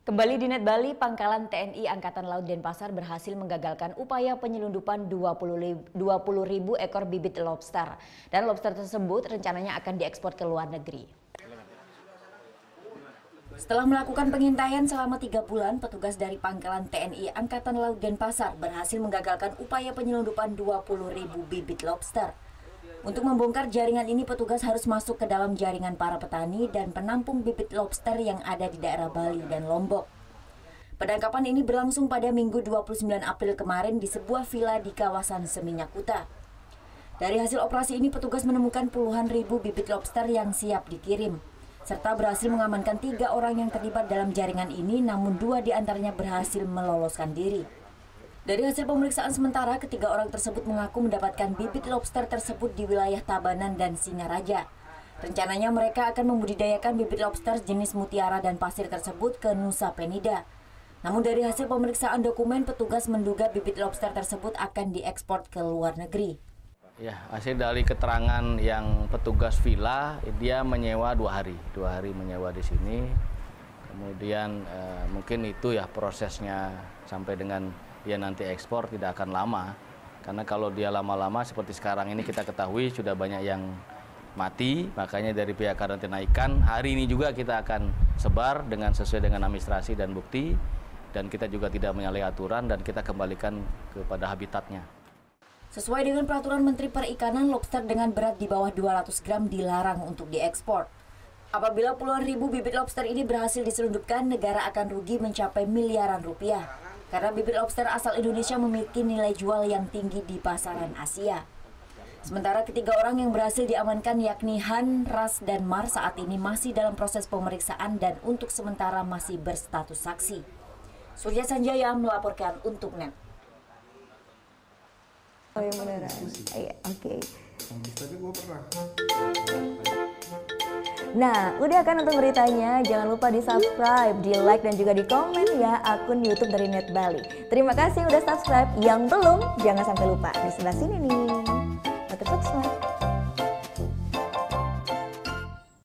Kembali di Net Bali, Pangkalan TNI Angkatan Laut Denpasar berhasil menggagalkan upaya penyelundupan 20.000 ekor bibit lobster. Dan lobster tersebut rencananya akan diekspor ke luar negeri. Setelah melakukan pengintaian selama 3 bulan, petugas dari Pangkalan TNI Angkatan Laut Denpasar berhasil menggagalkan upaya penyelundupan 20.000 bibit lobster. Untuk membongkar jaringan ini, petugas harus masuk ke dalam jaringan para petani dan penampung bibit lobster yang ada di daerah Bali dan Lombok. Penangkapan ini berlangsung pada Minggu 29 April kemarin di sebuah villa di kawasan Seminyak Kuta. Dari hasil operasi ini, petugas menemukan puluhan ribu bibit lobster yang siap dikirim, serta berhasil mengamankan 3 orang yang terlibat dalam jaringan ini, namun 2 diantaranya berhasil meloloskan diri. Dari hasil pemeriksaan sementara, ketiga orang tersebut mengaku mendapatkan bibit lobster tersebut di wilayah Tabanan dan Singaraja. Rencananya mereka akan membudidayakan bibit lobster jenis mutiara dan pasir tersebut ke Nusa Penida. Namun dari hasil pemeriksaan dokumen, petugas menduga bibit lobster tersebut akan diekspor ke luar negeri. Ya, hasil dari keterangan yang petugas villa, dia menyewa 2 hari. 2 hari menyewa di sini. Kemudian mungkin itu ya prosesnya sampai dengan dia nanti ekspor tidak akan lama, karena kalau dia lama-lama seperti sekarang ini kita ketahui sudah banyak yang mati, makanya dari pihak karantina ikan hari ini juga kita akan sebar dengan sesuai dengan administrasi dan bukti, dan kita juga tidak menyalahi aturan dan kita kembalikan kepada habitatnya. Sesuai dengan peraturan Menteri Perikanan, lobster dengan berat di bawah 200 gram dilarang untuk diekspor. Apabila puluhan ribu bibit lobster ini berhasil diselundupkan, negara akan rugi mencapai miliaran rupiah. Karena bibit lobster asal Indonesia memiliki nilai jual yang tinggi di pasaran Asia. Sementara ketiga orang yang berhasil diamankan yakni Han, Ras, dan Mar saat ini masih dalam proses pemeriksaan dan untuk sementara masih berstatus saksi. Surya Sanjaya melaporkan untuk NET. Oh yang beneran? Iya, oke. Nah, udah kan untuk beritanya? Jangan lupa di-subscribe, di-like, dan juga di-komen ya akun YouTube dari Net Bali. Terima kasih udah subscribe. Yang belum, jangan sampai lupa. Di sebelah sini nih. Subscribe.